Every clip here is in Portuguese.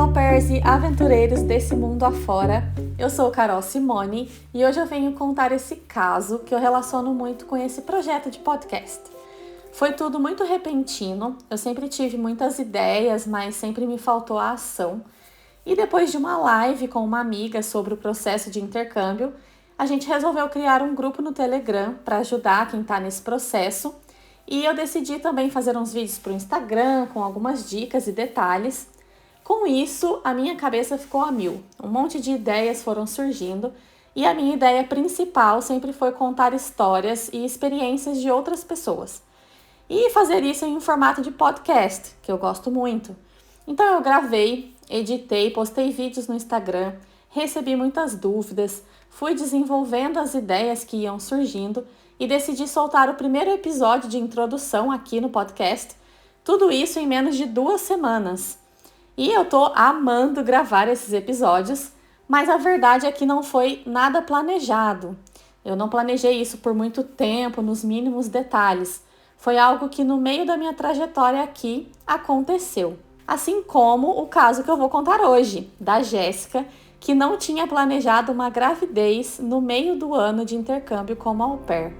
au pairs e aventureiros desse mundo afora. Eu sou Carol Simone e hoje eu venho contar esse caso que eu relaciono muito com esse projeto de podcast. Foi tudo muito repentino, eu sempre tive muitas ideias, mas sempre me faltou a ação. E depois de uma live com uma amiga sobre o processo de intercâmbio, a gente resolveu criar um grupo no Telegram para ajudar quem está nesse processo. E eu decidi também fazer uns vídeos para o Instagram com algumas dicas e detalhes. Com isso, a minha cabeça ficou a mil. Um monte de ideias foram surgindo e a minha ideia principal sempre foi contar histórias e experiências de outras pessoas. E fazer isso em um formato de podcast, que eu gosto muito. Então eu gravei, editei, postei vídeos no Instagram, recebi muitas dúvidas, fui desenvolvendo as ideias que iam surgindo e decidi soltar o primeiro episódio de introdução aqui no podcast. Tudo isso em menos de 2 semanas. E eu tô amando gravar esses episódios, mas a verdade é que não foi nada planejado. Eu não planejei isso por muito tempo, nos mínimos detalhes. Foi algo que no meio da minha trajetória aqui aconteceu. Assim como o caso que eu vou contar hoje, da Jéssica, que não tinha planejado uma gravidez no meio do ano de intercâmbio como au pair.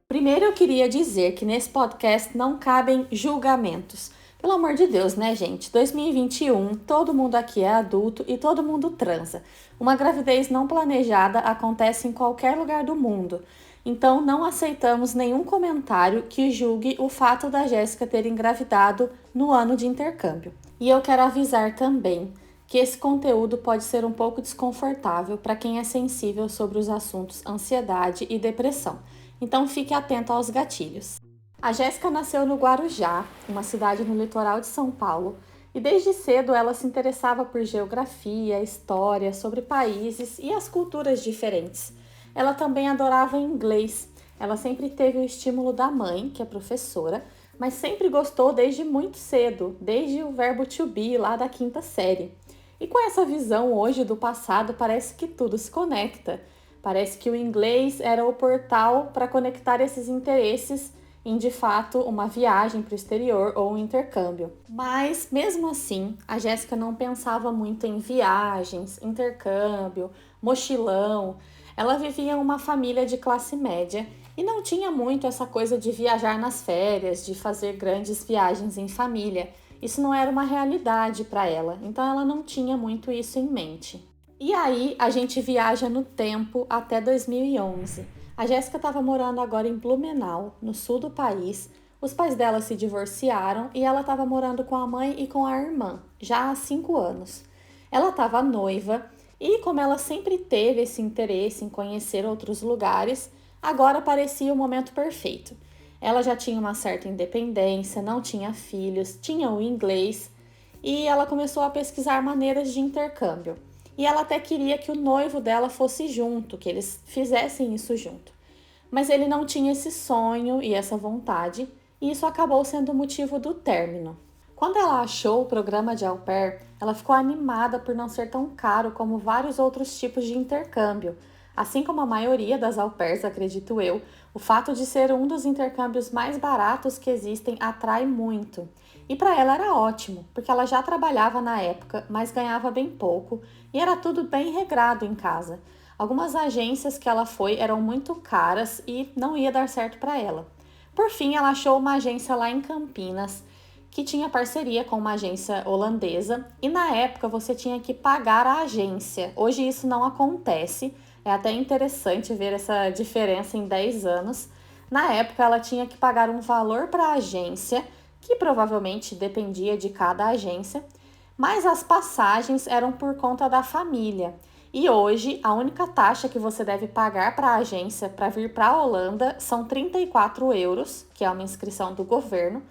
Primeiro eu queria dizer que nesse podcast não cabem julgamentos. Pelo amor de Deus, né, gente? 2021, todo mundo aqui é adulto e todo mundo transa. Uma gravidez não planejada acontece em qualquer lugar do mundo. Então não aceitamos nenhum comentário que julgue o fato da Jéssica ter engravidado no ano de intercâmbio. E eu quero avisar também que esse conteúdo pode ser um pouco desconfortável para quem é sensível sobre os assuntos ansiedade e depressão. Então fique atento aos gatilhos. A Jéssica nasceu no Guarujá, uma cidade no litoral de São Paulo, e desde cedo ela se interessava por geografia, história, sobre países e as culturas diferentes. Ela também adorava inglês. Ela sempre teve o estímulo da mãe, que é professora, mas sempre gostou desde muito cedo, desde o verbo to be, lá da 5ª série. E com essa visão hoje do passado, parece que tudo se conecta. Parece que o inglês era o portal para conectar esses interesses em, de fato, uma viagem para o exterior ou um intercâmbio. Mas, mesmo assim, a Jéssica não pensava muito em viagens, intercâmbio, mochilão. Ela vivia uma família de classe média e não tinha muito essa coisa de viajar nas férias, de fazer grandes viagens em família. Isso não era uma realidade para ela, então ela não tinha muito isso em mente. E aí a gente viaja no tempo até 2011. A Jéssica estava morando agora em Blumenau, no sul do país. Os pais dela se divorciaram e ela estava morando com a mãe e com a irmã, já há 5 anos. Ela estava noiva e, como ela sempre teve esse interesse em conhecer outros lugares, agora parecia o momento perfeito. Ela já tinha uma certa independência, não tinha filhos, tinha o inglês e ela começou a pesquisar maneiras de intercâmbio. E ela até queria que o noivo dela fosse junto, que eles fizessem isso junto. Mas ele não tinha esse sonho e essa vontade, e isso acabou sendo o motivo do término. Quando ela achou o programa de au pair, ela ficou animada por não ser tão caro como vários outros tipos de intercâmbio. Assim como a maioria das au pairs, acredito eu, o fato de ser um dos intercâmbios mais baratos que existem atrai muito. E para ela era ótimo, porque ela já trabalhava na época, mas ganhava bem pouco e era tudo bem regrado em casa. Algumas agências que ela foi eram muito caras e não ia dar certo para ela. Por fim, ela achou uma agência lá em Campinas que tinha parceria com uma agência holandesa e na época você tinha que pagar a agência. Hoje isso não acontece, é até interessante ver essa diferença em 10 anos. Na época ela tinha que pagar um valor para a agência, que provavelmente dependia de cada agência, mas as passagens eram por conta da família. E hoje, a única taxa que você deve pagar para a agência para vir para a Holanda são 34 euros, que é uma inscrição do governo,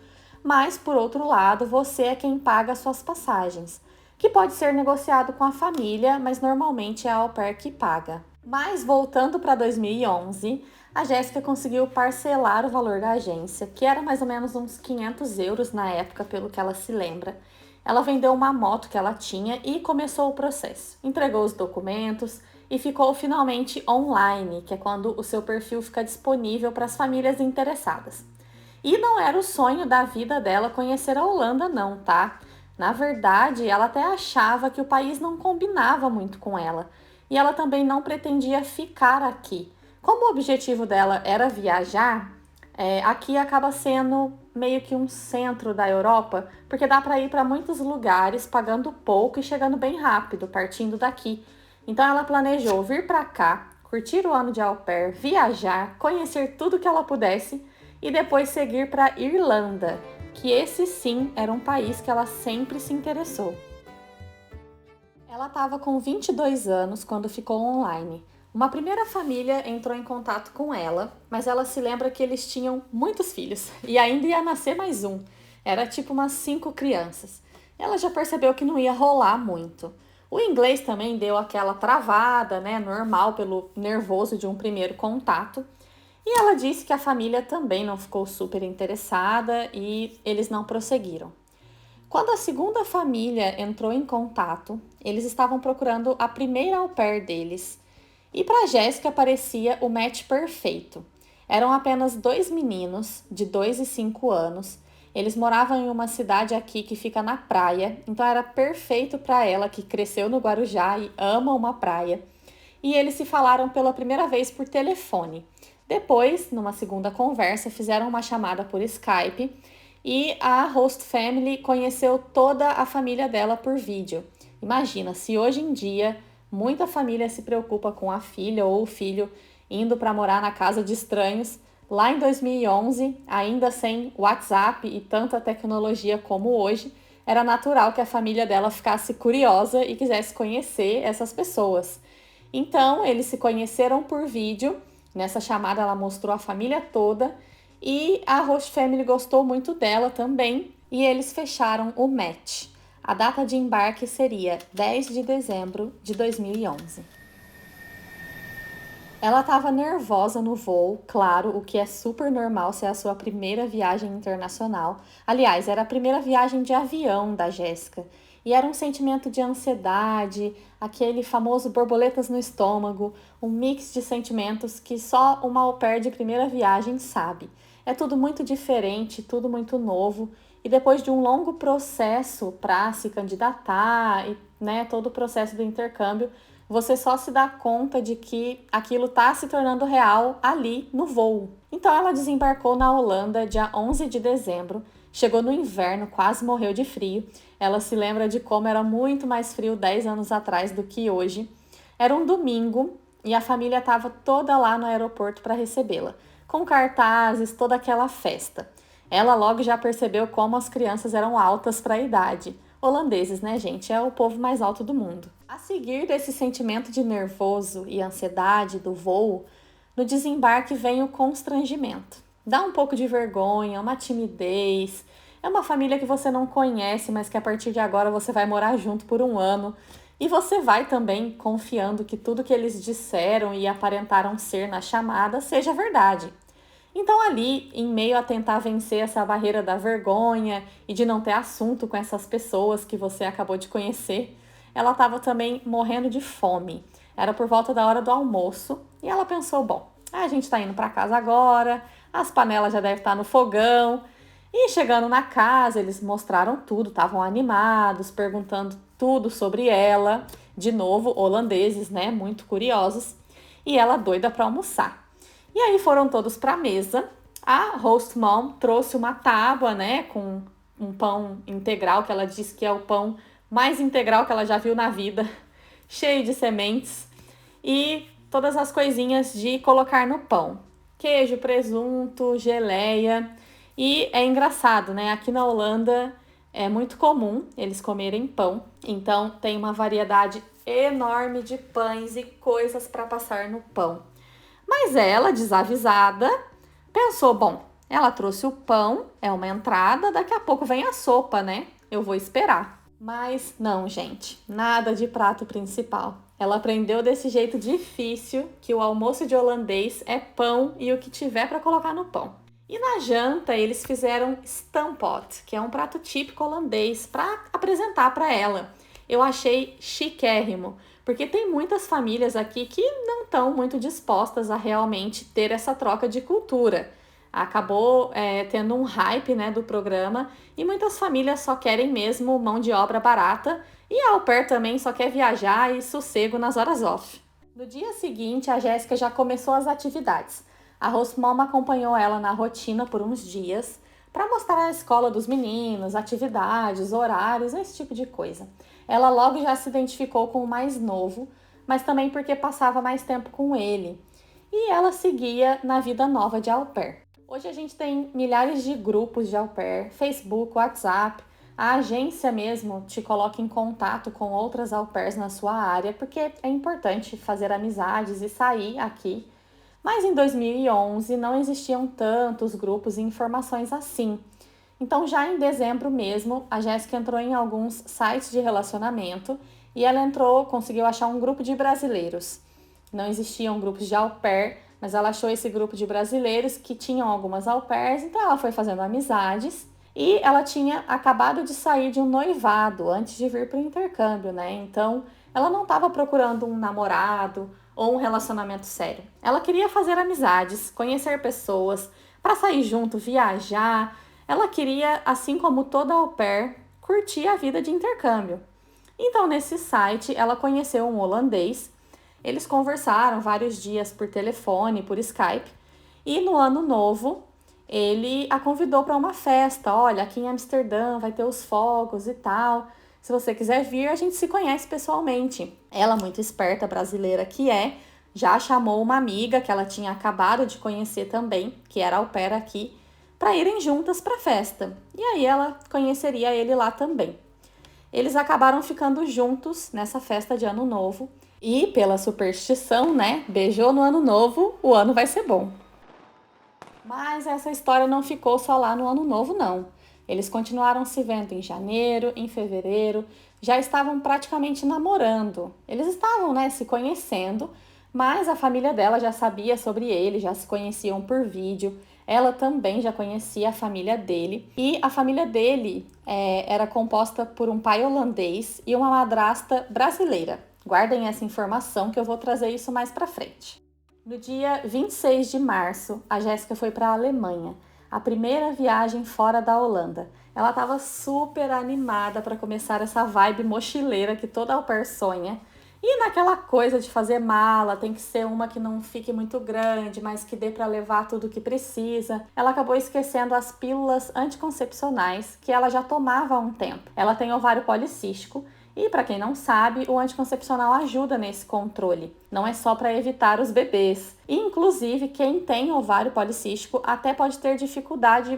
mas, por outro lado, você é quem paga as suas passagens, que pode ser negociado com a família, mas normalmente é a au pair que paga. Mas, voltando para 2011, a Jéssica conseguiu parcelar o valor da agência, que era mais ou menos uns 500 euros na época, pelo que ela se lembra. Ela vendeu uma moto que ela tinha e começou o processo. Entregou os documentos e ficou finalmente online, que é quando o seu perfil fica disponível para as famílias interessadas. E não era o sonho da vida dela conhecer a Holanda, não, tá? Na verdade, ela até achava que o país não combinava muito com ela. E ela também não pretendia ficar aqui. Como o objetivo dela era viajar, aqui acaba sendo meio que um centro da Europa, porque dá para ir para muitos lugares pagando pouco e chegando bem rápido, partindo daqui. Então ela planejou vir para cá, curtir o ano de au pair, viajar, conhecer tudo que ela pudesse e depois seguir para Irlanda, que esse sim era um país que ela sempre se interessou. Ela estava com 22 anos quando ficou online. Uma primeira família entrou em contato com ela, mas ela se lembra que eles tinham muitos filhos e ainda ia nascer mais um. Era tipo umas 5 crianças. Ela já percebeu que não ia rolar muito. O inglês também deu aquela travada, né, normal pelo nervoso de um primeiro contato. E ela disse que a família também não ficou super interessada e eles não prosseguiram. Quando a segunda família entrou em contato, eles estavam procurando a primeira au pair deles. E para Jéssica parecia o match perfeito. Eram apenas 2 meninos, de 2 e 5 anos. Eles moravam em uma cidade aqui que fica na praia, então era perfeito para ela que cresceu no Guarujá e ama uma praia. E eles se falaram pela primeira vez por telefone. Depois, numa segunda conversa, fizeram uma chamada por Skype e a host family conheceu toda a família dela por vídeo. Imagina, se hoje em dia muita família se preocupa com a filha ou o filho indo para morar na casa de estranhos, lá em 2011, ainda sem WhatsApp e tanta tecnologia como hoje, era natural que a família dela ficasse curiosa e quisesse conhecer essas pessoas. Então, eles se conheceram por vídeo. Nessa chamada, ela mostrou a família toda e a host family gostou muito dela também e eles fecharam o match. A data de embarque seria 10 de dezembro de 2011. Ela estava nervosa no voo, claro, o que é super normal se é a sua primeira viagem internacional. Aliás, era a primeira viagem de avião da Jéssica. E era um sentimento de ansiedade, aquele famoso borboletas no estômago, um mix de sentimentos que só uma au pair de primeira viagem sabe. É tudo muito diferente, tudo muito novo. E depois de um longo processo para se candidatar e, né, todo o processo do intercâmbio, você só se dá conta de que aquilo está se tornando real ali no voo. Então ela desembarcou na Holanda dia 11 de dezembro, chegou no inverno, quase morreu de frio. Ela se lembra de como era muito mais frio 10 anos atrás do que hoje. Era um domingo e a família estava toda lá no aeroporto para recebê-la, com cartazes, toda aquela festa. Ela logo já percebeu como as crianças eram altas para a idade. Holandeses, né, gente? É o povo mais alto do mundo. A seguir desse sentimento de nervoso e ansiedade do voo, no desembarque vem o constrangimento. Dá um pouco de vergonha, uma timidez. É uma família que você não conhece, mas que a partir de agora você vai morar junto por um ano. E você vai também confiando que tudo que eles disseram e aparentaram ser na chamada seja verdade. Então ali, em meio a tentar vencer essa barreira da vergonha e de não ter assunto com essas pessoas que você acabou de conhecer, ela estava também morrendo de fome. Era por volta da hora do almoço e ela pensou, bom, a gente está indo para casa agora, as panelas já devem estar no fogão. E chegando na casa, eles mostraram tudo, estavam animados, perguntando tudo sobre ela. De novo, holandeses, né, muito curiosos. E ela doida para almoçar. E aí foram todos para a mesa. A host mom trouxe uma tábua, né, com um pão integral, que ela disse que é o pão mais integral que ela já viu na vida, cheio de sementes e todas as coisinhas de colocar no pão. Queijo, presunto, geleia. E é engraçado, né? Aqui na Holanda é muito comum eles comerem pão, então tem uma variedade enorme de pães e coisas para passar no pão. Mas ela, desavisada, pensou, bom, ela trouxe o pão, é uma entrada, daqui a pouco vem a sopa, né? Eu vou esperar. Mas não, gente, nada de prato principal. Ela aprendeu desse jeito difícil que o almoço de holandês é pão e o que tiver para colocar no pão. E na janta eles fizeram stampot, que é um prato típico holandês, para apresentar para ela. Eu achei chiquérrimo, porque tem muitas famílias aqui que não estão muito dispostas a realmente ter essa troca de cultura. Acabou tendo um hype, né, do programa e muitas famílias só querem mesmo mão de obra barata e a au pair também só quer viajar e sossego nas horas off. No dia seguinte, a Jéssica já começou as atividades. A host mom acompanhou ela na rotina por uns dias para mostrar a escola dos meninos, atividades, horários, esse tipo de coisa. Ela logo já se identificou com o mais novo, mas também porque passava mais tempo com ele. E ela seguia na vida nova de au pair. Hoje a gente tem milhares de grupos de au pair, Facebook, WhatsApp. A agência mesmo te coloca em contato com outras au pairs na sua área, porque é importante fazer amizades e sair aqui. Mas em 2011 não existiam tantos grupos e informações assim. Então já em dezembro mesmo, a Jéssica entrou em alguns sites de relacionamento e ela conseguiu achar um grupo de brasileiros. Não existiam grupos de au pair, mas ela achou esse grupo de brasileiros que tinham algumas au pairs, então ela foi fazendo amizades e ela tinha acabado de sair de um noivado antes de vir para o intercâmbio, né? Então ela não estava procurando um namorado ou um relacionamento sério. Ela queria fazer amizades, conhecer pessoas, para sair junto, viajar. Ela queria, assim como toda au pair, curtir a vida de intercâmbio. Então, nesse site, ela conheceu um holandês. Eles conversaram vários dias por telefone, por Skype. E no ano novo, ele a convidou para uma festa. Olha, aqui em Amsterdã vai ter os fogos e tal. Se você quiser vir, a gente se conhece pessoalmente. Ela, muito esperta, brasileira que é, já chamou uma amiga que ela tinha acabado de conhecer também, que era au pair aqui, para irem juntas para a festa. E aí ela conheceria ele lá também. Eles acabaram ficando juntos nessa festa de Ano Novo. E pela superstição, né? Beijou no Ano Novo, o ano vai ser bom. Mas essa história não ficou só lá no Ano Novo, não. Eles continuaram se vendo em janeiro, em fevereiro, já estavam praticamente namorando. Eles estavam, né, se conhecendo, mas a família dela já sabia sobre ele, já se conheciam por vídeo. Ela também já conhecia a família dele. E a família dele era composta por um pai holandês e uma madrasta brasileira. Guardem essa informação que eu vou trazer isso mais pra frente. No dia 26 de março, a Jéssica foi para a Alemanha, a primeira viagem fora da Holanda. Ela estava super animada para começar essa vibe mochileira que toda au pair sonha. E naquela coisa de fazer mala, tem que ser uma que não fique muito grande, mas que dê para levar tudo o que precisa. Ela acabou esquecendo as pílulas anticoncepcionais que ela já tomava há um tempo. Ela tem ovário policístico. E para quem não sabe, o anticoncepcional ajuda nesse controle, não é só para evitar os bebês. E, inclusive, quem tem ovário policístico até pode ter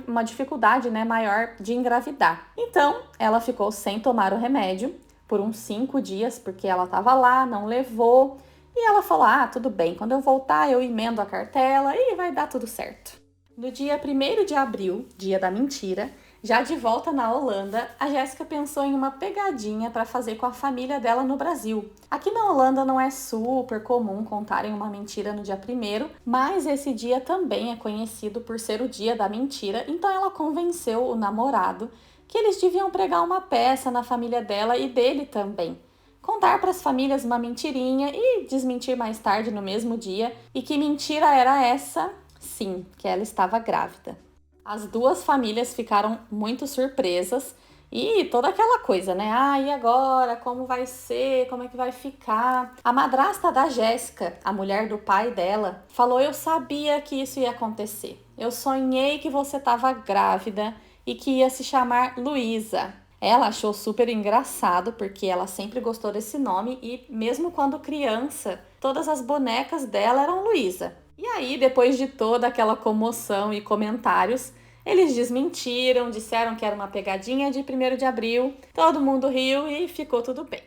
uma dificuldade, né, maior de engravidar. Então, ela ficou sem tomar o remédio por uns 5 dias, porque ela estava lá, não levou. E ela falou, tudo bem, quando eu voltar eu emendo a cartela e vai dar tudo certo. No dia 1º de abril, dia da mentira, já de volta na Holanda, a Jéssica pensou em uma pegadinha para fazer com a família dela no Brasil. Aqui na Holanda não é super comum contarem uma mentira no dia 1º, mas esse dia também é conhecido por ser o dia da mentira, então ela convenceu o namorado que eles deviam pregar uma peça na família dela e dele também. Contar para as famílias uma mentirinha e desmentir mais tarde no mesmo dia. E que mentira era essa? Sim, que ela estava grávida. As duas famílias ficaram muito surpresas e toda aquela coisa, né? E agora? Como vai ser? Como é que vai ficar? A madrasta da Jéssica, a mulher do pai dela, falou: eu sabia que isso ia acontecer. Eu sonhei que você estava grávida e que ia se chamar Luísa. Ela achou super engraçado porque ela sempre gostou desse nome e mesmo quando criança, todas as bonecas dela eram Luísa. E aí, depois de toda aquela comoção e comentários, eles desmentiram, disseram que era uma pegadinha de 1º de abril, todo mundo riu e ficou tudo bem.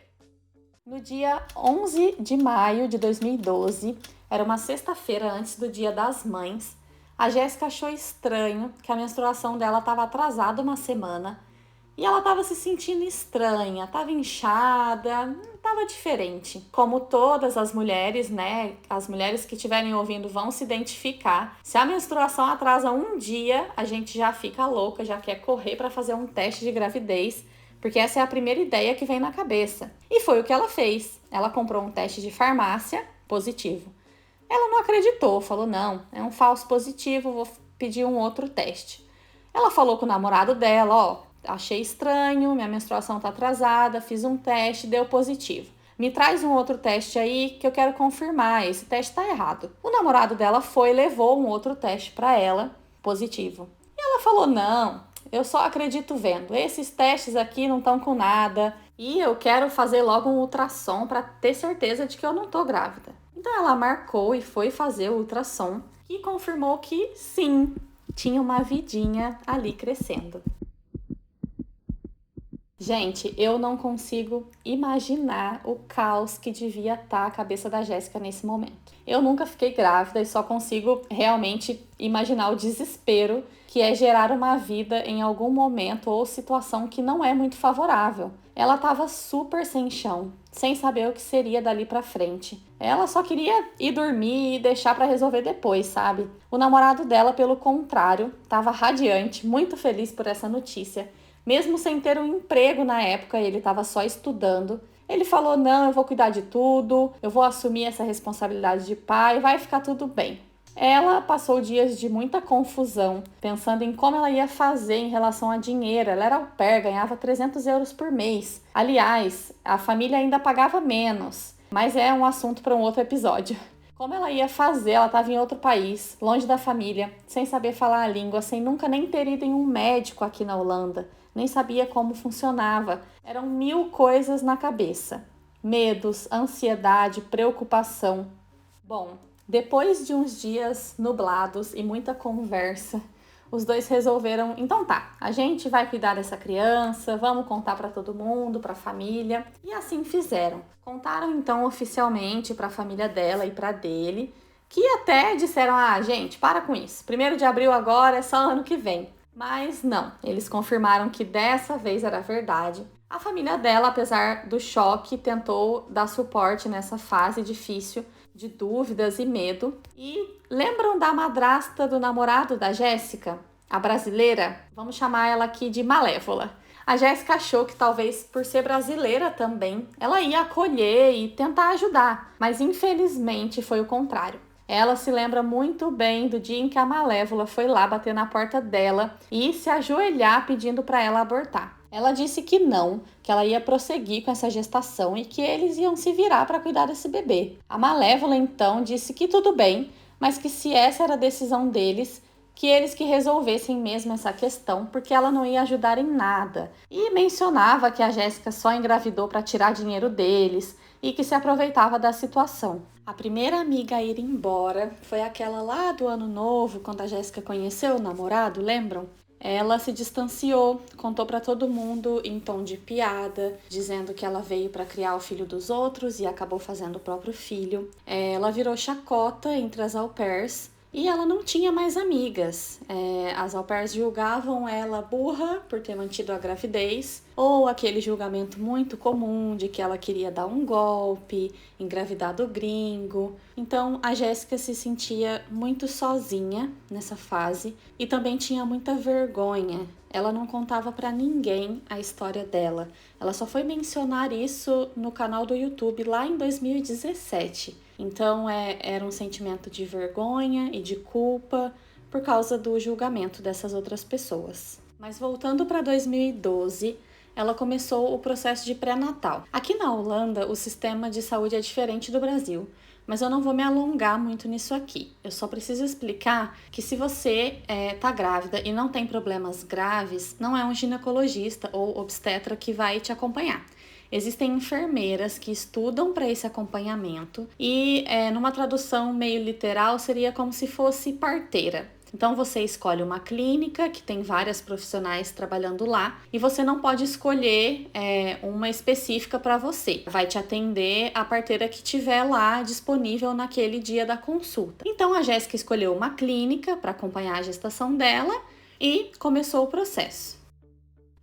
No dia 11 de maio de 2012, era uma sexta-feira antes do Dia das Mães, a Jéssica achou estranho que a menstruação dela estava atrasada uma semana e ela estava se sentindo estranha, estava inchada, estava diferente. Como todas as mulheres, né? As mulheres que estiverem ouvindo vão se identificar. Se a menstruação atrasa um dia, a gente já fica louca, já quer correr para fazer um teste de gravidez, porque essa é a primeira ideia que vem na cabeça. E foi o que ela fez. Ela comprou um teste de farmácia positivo. Ela não acreditou, falou: não, é um falso positivo, vou pedir um outro teste. Ela falou com o namorado dela, ó, achei estranho, minha menstruação tá atrasada, fiz um teste, deu positivo. Me traz um outro teste aí que eu quero confirmar, esse teste tá errado. O namorado dela foi e levou um outro teste para ela, positivo. E ela falou, não, eu só acredito vendo, esses testes aqui não estão com nada e eu quero fazer logo um ultrassom para ter certeza de que eu não tô grávida. Então ela marcou e foi fazer o ultrassom e confirmou que sim, tinha uma vidinha ali crescendo. Gente, eu não consigo imaginar o caos que devia estar a cabeça da Jéssica nesse momento. Eu nunca fiquei grávida e só consigo realmente imaginar o desespero que é gerar uma vida em algum momento ou situação que não é muito favorável. Ela estava super sem chão, sem saber o que seria dali pra frente. Ela só queria ir dormir e deixar pra resolver depois, sabe? O namorado dela, pelo contrário, estava radiante, muito feliz por essa notícia. Mesmo sem ter um emprego na época, ele estava só estudando. Ele falou, não, eu vou cuidar de tudo, eu vou assumir essa responsabilidade de pai, vai ficar tudo bem. Ela passou dias de muita confusão, pensando em como ela ia fazer em relação a dinheiro. Ela era au pair, ganhava 300 euros por mês. Aliás, a família ainda pagava menos, mas é um assunto para um outro episódio. Como ela ia fazer? Ela estava em outro país, longe da família, sem saber falar a língua, sem nunca nem ter ido em um médico aqui na Holanda. Nem sabia como funcionava. Eram 1000 coisas na cabeça. Medos, ansiedade, preocupação. Bom, depois de uns dias nublados e muita conversa, os dois resolveram, então tá, a gente vai cuidar dessa criança, vamos contar para todo mundo, para a família. E assim fizeram. Contaram então oficialmente para a família dela e para dele, que até disseram, gente, para com isso. 1º de abril agora é só ano que vem. Mas não, eles confirmaram que dessa vez era verdade. A família dela, apesar do choque, tentou dar suporte nessa fase difícil de dúvidas e medo. E lembram da madrasta do namorado da Jéssica? A brasileira? Vamos chamar ela aqui de Malévola. A Jéssica achou que talvez por ser brasileira também, ela ia acolher e tentar ajudar. Mas infelizmente foi o contrário. Ela se lembra muito bem do dia em que a Malévola foi lá bater na porta dela e se ajoelhar pedindo para ela abortar. Ela disse que não, que ela ia prosseguir com essa gestação e que eles iam se virar para cuidar desse bebê. A Malévola então disse que tudo bem, mas que se essa era a decisão deles, que eles que resolvessem mesmo essa questão, porque ela não ia ajudar em nada. E mencionava que a Jéssica só engravidou para tirar dinheiro deles e que se aproveitava da situação. A primeira amiga a ir embora foi aquela lá do Ano Novo, quando a Jéssica conheceu o namorado, lembram? Ela se distanciou, contou para todo mundo em tom de piada, dizendo que ela veio para criar o filho dos outros e acabou fazendo o próprio filho. Ela virou chacota entre as au pairs. E ela não tinha mais amigas. As au pairs julgavam ela burra por ter mantido a gravidez, ou aquele julgamento muito comum de que ela queria dar um golpe, engravidar do gringo. Então a Jéssica se sentia muito sozinha nessa fase e também tinha muita vergonha. Ela não contava para ninguém a história dela. Ela só foi mencionar isso no canal do YouTube lá em 2017. Então era um sentimento de vergonha e de culpa por causa do julgamento dessas outras pessoas. Mas voltando para 2012, ela começou o processo de pré-natal. Aqui na Holanda, o sistema de saúde é diferente do Brasil, mas eu não vou me alongar muito nisso aqui. Eu só preciso explicar que se você tá grávida e não tem problemas graves, não é um ginecologista ou obstetra que vai te acompanhar. Existem enfermeiras que estudam para esse acompanhamento e, numa tradução meio literal, seria como se fosse parteira. Então você escolhe uma clínica que tem várias profissionais trabalhando lá e você não pode escolher uma específica para você. Vai te atender a parteira que tiver lá disponível naquele dia da consulta. Então a Jéssica escolheu uma clínica para acompanhar a gestação dela e começou o processo.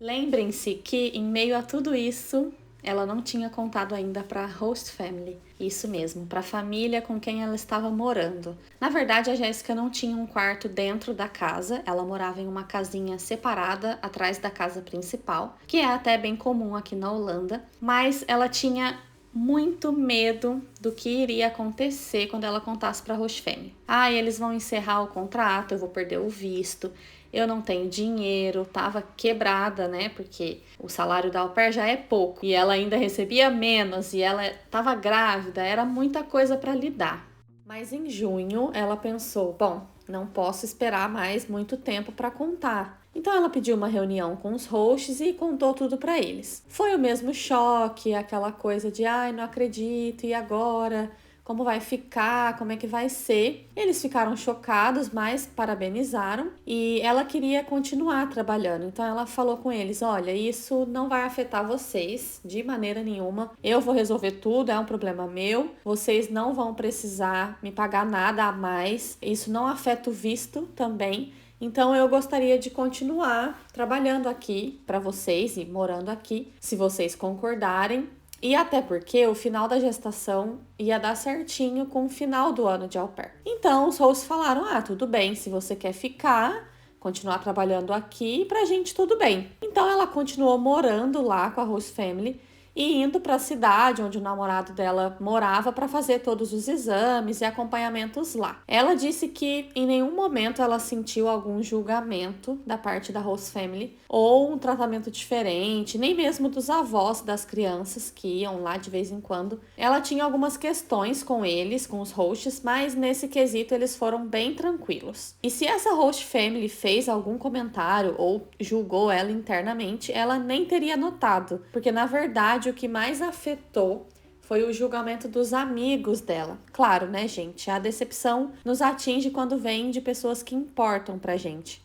Lembrem-se que em meio a tudo isso, ela não tinha contado ainda para a host family, isso mesmo, para a família com quem ela estava morando. Na verdade, a Jéssica não tinha um quarto dentro da casa, ela morava em uma casinha separada atrás da casa principal, que é até bem comum aqui na Holanda, mas ela tinha muito medo do que iria acontecer quando ela contasse para a Host Family. Eles vão encerrar o contrato, eu vou perder o visto, eu não tenho dinheiro, tava quebrada, né? Porque o salário da au pair já é pouco e ela ainda recebia menos e ela tava grávida, era muita coisa para lidar. Mas em junho ela pensou, bom, não posso esperar mais muito tempo para contar. Então ela pediu uma reunião com os hosts e contou tudo para eles. Foi o mesmo choque, aquela coisa de não acredito, e agora? Como vai ficar? Como é que vai ser? Eles ficaram chocados, mas parabenizaram e ela queria continuar trabalhando. Então ela falou com eles, olha, isso não vai afetar vocês de maneira nenhuma. Eu vou resolver tudo, é um problema meu. Vocês não vão precisar me pagar nada a mais. Isso não afeta o visto também. Então eu gostaria de continuar trabalhando aqui para vocês e morando aqui, se vocês concordarem. E até porque o final da gestação ia dar certinho com o final do ano de au pair. Então os hosts falaram, tudo bem, se você quer ficar, continuar trabalhando aqui, pra gente tudo bem. Então ela continuou morando lá com a Host Family e indo para a cidade onde o namorado dela morava para fazer todos os exames e acompanhamentos lá. Ela disse que em nenhum momento ela sentiu algum julgamento da parte da Host Family ou um tratamento diferente, nem mesmo dos avós das crianças que iam lá de vez em quando. Ela tinha algumas questões com eles, com os hosts, mas nesse quesito eles foram bem tranquilos. E se essa Host Family fez algum comentário ou julgou ela internamente, ela nem teria notado, porque na verdade o que mais afetou foi o julgamento dos amigos dela. Claro, né, gente? A decepção nos atinge quando vem de pessoas que importam pra gente.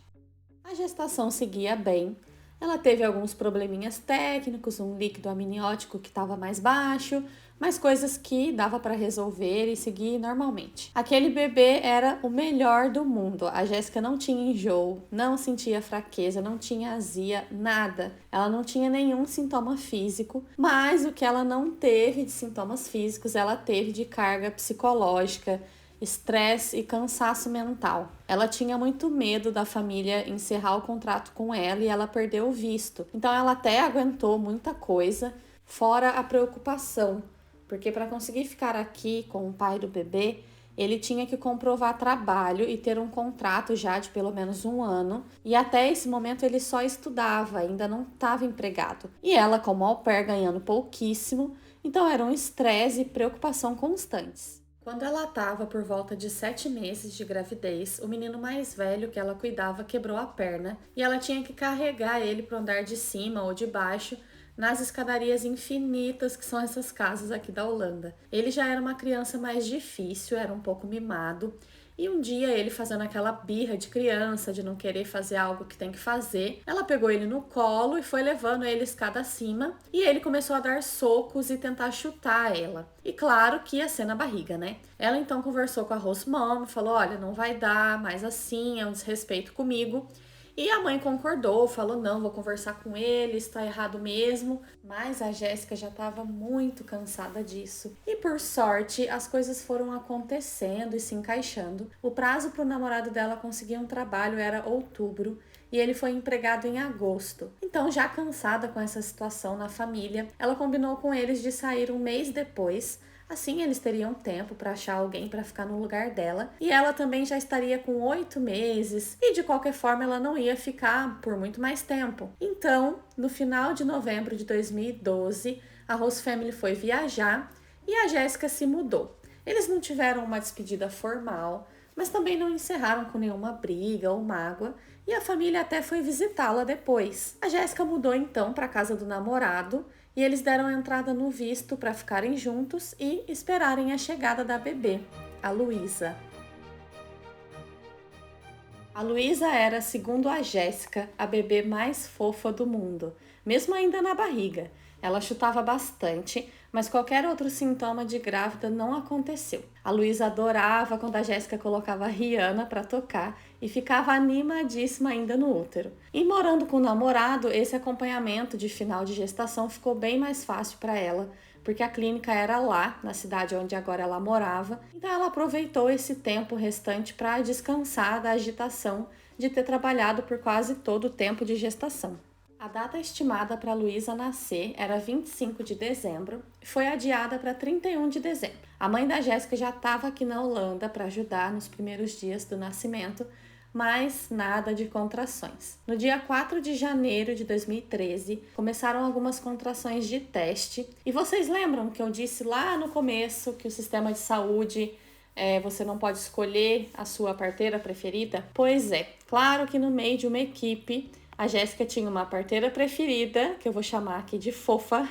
A gestação seguia bem. Ela teve alguns probleminhas técnicos, um líquido amniótico que estava mais baixo, mas coisas que dava para resolver e seguir normalmente. Aquele bebê era o melhor do mundo. A Jéssica não tinha enjoo, não sentia fraqueza, não tinha azia, nada. Ela não tinha nenhum sintoma físico, mas o que ela não teve de sintomas físicos, ela teve de carga psicológica, estresse e cansaço mental. Ela tinha muito medo da família encerrar o contrato com ela e ela perdeu o visto. Então ela até aguentou muita coisa, fora a preocupação, porque para conseguir ficar aqui com o pai do bebê, ele tinha que comprovar trabalho e ter um contrato já de pelo menos 1 ano. E até esse momento ele só estudava, ainda não estava empregado. E ela, como au pair, ganhando pouquíssimo, então era um estresse e preocupação constantes. Quando ela estava por volta de 7 meses de gravidez, o menino mais velho que ela cuidava quebrou a perna e ela tinha que carregar ele para o andar de cima ou de baixo nas escadarias infinitas que são essas casas aqui da Holanda. Ele já era uma criança mais difícil, era um pouco mimado. E um dia ele fazendo aquela birra de criança, de não querer fazer algo que tem que fazer, ela pegou ele no colo e foi levando ele escada acima e ele começou a dar socos e tentar chutar ela. E claro que ia ser na barriga, né? Ela então conversou com a host mom, falou, olha, não vai dar mais assim, é um desrespeito comigo. E a mãe concordou, falou, não, vou conversar com ele, está errado mesmo. Mas a Jéssica já estava muito cansada disso. E por sorte, as coisas foram acontecendo e se encaixando. O prazo para o namorado dela conseguir um trabalho era outubro e ele foi empregado em agosto. Então, já cansada com essa situação na família, ela combinou com eles de sair um mês depois. Assim, eles teriam tempo para achar alguém para ficar no lugar dela. E ela também já estaria com 8 meses. E de qualquer forma, ela não ia ficar por muito mais tempo. Então, no final de novembro de 2012, a Host Family foi viajar e a Jéssica se mudou. Eles não tiveram uma despedida formal, mas também não encerraram com nenhuma briga ou mágoa. E a família até foi visitá-la depois. A Jéssica mudou então para a casa do namorado. E eles deram entrada no visto para ficarem juntos e esperarem a chegada da bebê, a Luísa. A Luísa era, segundo a Jéssica, a bebê mais fofa do mundo, mesmo ainda na barriga. Ela chutava bastante, mas qualquer outro sintoma de grávida não aconteceu. A Luísa adorava quando a Jéssica colocava a Rihanna para tocar e ficava animadíssima ainda no útero. E morando com o namorado, esse acompanhamento de final de gestação ficou bem mais fácil para ela, porque a clínica era lá, na cidade onde agora ela morava. Então ela aproveitou esse tempo restante para descansar da agitação de ter trabalhado por quase todo o tempo de gestação. A data estimada para Luísa nascer era 25 de dezembro e foi adiada para 31 de dezembro. A mãe da Jéssica já estava aqui na Holanda para ajudar nos primeiros dias do nascimento, mas nada de contrações. No dia 4 de janeiro de 2013, começaram algumas contrações de teste. E vocês lembram que eu disse lá no começo que o sistema de saúde, você não pode escolher a sua parteira preferida? Pois é, claro que no meio de uma equipe, a Jéssica tinha uma parteira preferida, que eu vou chamar aqui de Fofa,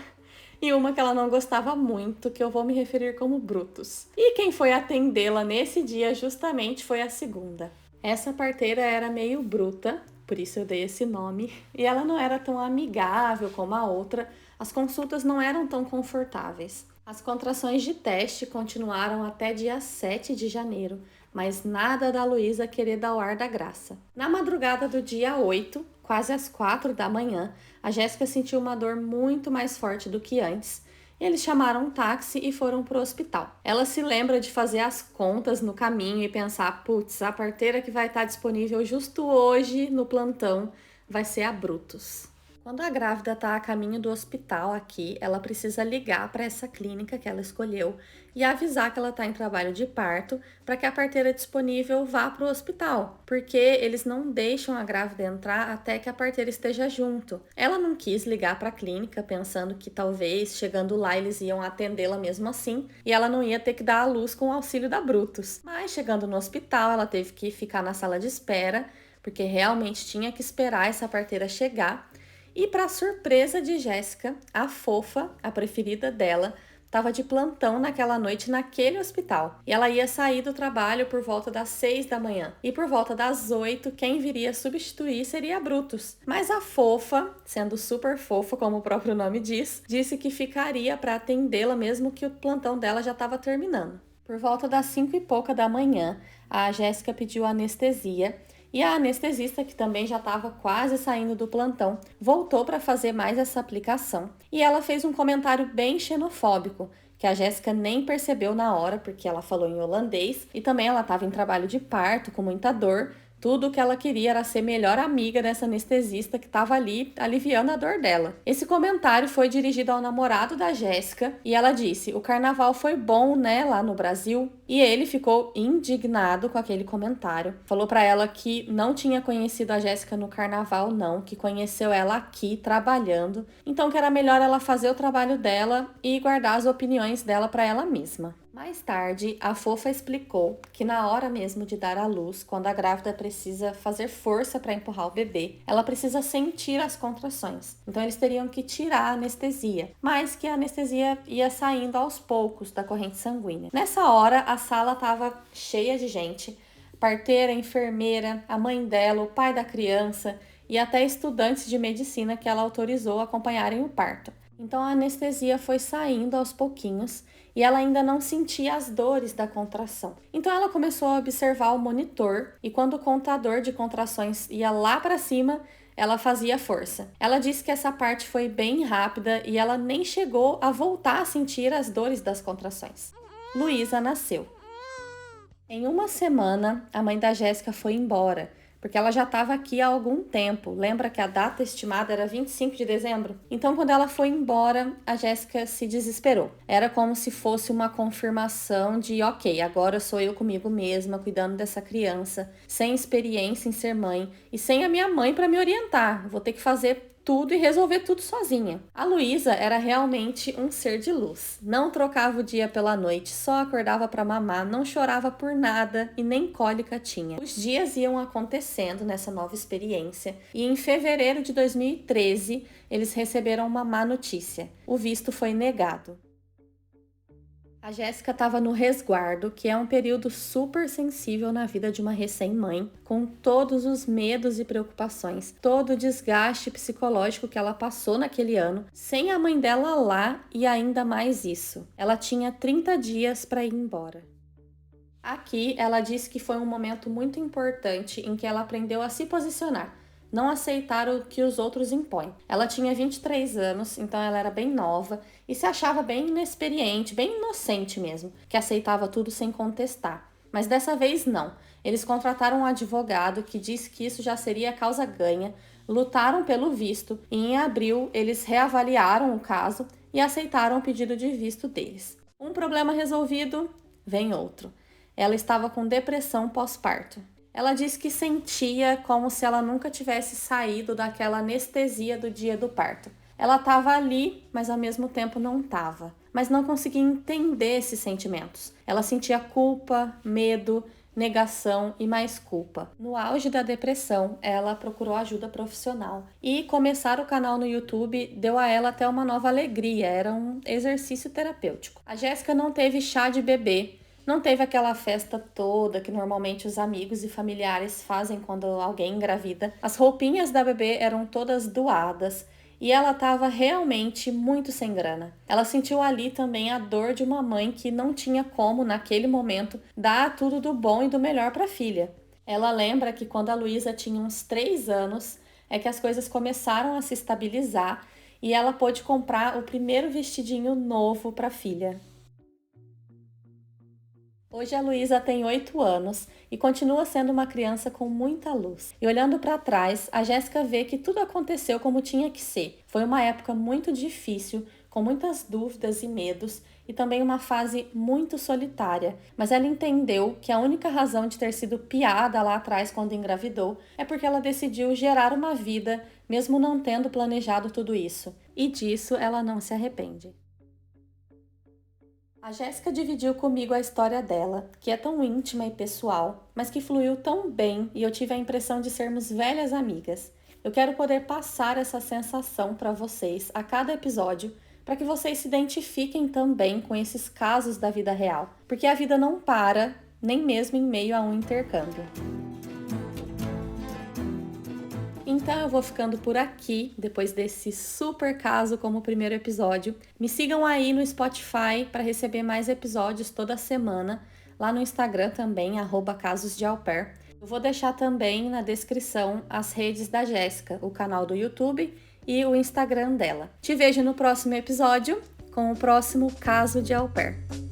e uma que ela não gostava muito, que eu vou me referir como Brutus. E quem foi atendê-la nesse dia justamente foi a segunda. Essa parteira era meio bruta, por isso eu dei esse nome, e ela não era tão amigável como a outra, as consultas não eram tão confortáveis. As contrações de teste continuaram até dia 7 de janeiro, mas nada da Luísa querer dar o ar da graça. Na madrugada do dia 8, quase às 4 da manhã, a Jéssica sentiu uma dor muito mais forte do que antes. Eles chamaram um táxi e foram para o hospital. Ela se lembra de fazer as contas no caminho e pensar, putz, a parteira que vai estar disponível justo hoje no plantão vai ser a Brutus. Quando a grávida está a caminho do hospital aqui, ela precisa ligar para essa clínica que ela escolheu e avisar que ela está em trabalho de parto para que a parteira disponível vá para o hospital, porque eles não deixam a grávida entrar até que a parteira esteja junto. Ela não quis ligar para a clínica pensando que talvez chegando lá eles iam atendê-la mesmo assim e ela não ia ter que dar à luz com o auxílio da Brutus. Mas chegando no hospital, ela teve que ficar na sala de espera, porque realmente tinha que esperar essa parteira chegar. E para surpresa de Jéssica, a Fofa, a preferida dela, estava de plantão naquela noite naquele hospital. E ela ia sair do trabalho por volta das 6 da manhã. E por volta das 8, quem viria substituir seria a Brutus. Mas a Fofa, sendo super fofa, como o próprio nome diz, disse que ficaria para atendê-la mesmo que o plantão dela já estava terminando. Por volta das 5 e pouca da manhã, a Jéssica pediu anestesia. E a anestesista, que também já estava quase saindo do plantão, voltou para fazer mais essa aplicação. E ela fez um comentário bem xenofóbico, que a Jéssica nem percebeu na hora, porque ela falou em holandês. E também ela estava em trabalho de parto, com muita dor. Tudo o que ela queria era ser melhor amiga dessa anestesista que estava ali aliviando a dor dela. Esse comentário foi dirigido ao namorado da Jéssica e ela disse: o carnaval foi bom, né, lá no Brasil? E ele ficou indignado com aquele comentário. Falou para ela que não tinha conhecido a Jéssica no carnaval, não, que conheceu ela aqui trabalhando. Então que era melhor ela fazer o trabalho dela e guardar as opiniões dela para ela mesma. Mais tarde, a Fofa explicou que na hora mesmo de dar à luz, quando a grávida precisa fazer força para empurrar o bebê, ela precisa sentir as contrações. Então eles teriam que tirar a anestesia, mas que a anestesia ia saindo aos poucos da corrente sanguínea. Nessa hora, a sala estava cheia de gente, parteira, enfermeira, a mãe dela, o pai da criança e até estudantes de medicina que ela autorizou a acompanharem o parto. Então a anestesia foi saindo aos pouquinhos e ela ainda não sentia as dores da contração. Então ela começou a observar o monitor e quando o contador de contrações ia lá para cima, ela fazia força. Ela disse que essa parte foi bem rápida e ela nem chegou a voltar a sentir as dores das contrações. Luísa nasceu. Em uma semana, a mãe da Jéssica foi embora, porque ela já estava aqui há algum tempo. Lembra que a data estimada era 25 de dezembro? Então, quando ela foi embora, a Jéssica se desesperou. Era como se fosse uma confirmação de, ok, agora sou eu comigo mesma, cuidando dessa criança, sem experiência em ser mãe e sem a minha mãe para me orientar. Vou ter que fazer tudo e resolver tudo sozinha. A Luísa era realmente um ser de luz. Não trocava o dia pela noite, só acordava para mamar, não chorava por nada e nem cólica tinha. Os dias iam acontecendo nessa nova experiência e em fevereiro de 2013 eles receberam uma má notícia. O visto foi negado. A Jéssica estava no resguardo, que é um período super sensível na vida de uma recém-mãe, com todos os medos e preocupações, todo o desgaste psicológico que ela passou naquele ano, sem a mãe dela lá e ainda mais isso. Ela tinha 30 dias para ir embora. Aqui, ela disse que foi um momento muito importante em que ela aprendeu a se posicionar, não aceitar o que os outros impõem. Ela tinha 23 anos, então ela era bem nova e se achava bem inexperiente, bem inocente mesmo, que aceitava tudo sem contestar. Mas dessa vez não. Eles contrataram um advogado que disse que isso já seria causa ganha, lutaram pelo visto e em abril eles reavaliaram o caso e aceitaram o pedido de visto deles. Um problema resolvido, vem outro. Ela estava com depressão pós-parto. Ela disse que sentia como se ela nunca tivesse saído daquela anestesia do dia do parto. Ela estava ali, mas ao mesmo tempo não estava. Mas não conseguia entender esses sentimentos. Ela sentia culpa, medo, negação e mais culpa. No auge da depressão, ela procurou ajuda profissional. E começar o canal no YouTube deu a ela até uma nova alegria, era um exercício terapêutico. A Jéssica não teve chá de bebê, não teve aquela festa toda que normalmente os amigos e familiares fazem quando alguém engravida. As roupinhas da bebê eram todas doadas. E ela estava realmente muito sem grana. Ela sentiu ali também a dor de uma mãe que não tinha como, naquele momento, dar tudo do bom e do melhor para a filha. Ela lembra que quando a Luísa tinha uns 3 anos, é que as coisas começaram a se estabilizar e ela pôde comprar o primeiro vestidinho novo para a filha. Hoje a Luísa tem 8 anos e continua sendo uma criança com muita luz. E olhando para trás, a Jéssica vê que tudo aconteceu como tinha que ser. Foi uma época muito difícil, com muitas dúvidas e medos, e também uma fase muito solitária. Mas ela entendeu que a única razão de ter sido piada lá atrás quando engravidou é porque ela decidiu gerar uma vida, mesmo não tendo planejado tudo isso. E disso ela não se arrepende. A Jéssica dividiu comigo a história dela, que é tão íntima e pessoal, mas que fluiu tão bem e eu tive a impressão de sermos velhas amigas. Eu quero poder passar essa sensação para vocês a cada episódio, para que vocês se identifiquem também com esses casos da vida real, porque a vida não para, nem mesmo em meio a um intercâmbio. Então eu vou ficando por aqui, depois desse super caso como o primeiro episódio. Me sigam aí no Spotify para receber mais episódios toda semana. Lá no Instagram também, @casosdeaupair. Eu vou deixar também na descrição as redes da Jéssica, o canal do YouTube e o Instagram dela. Te vejo no próximo episódio com o próximo caso de au pair.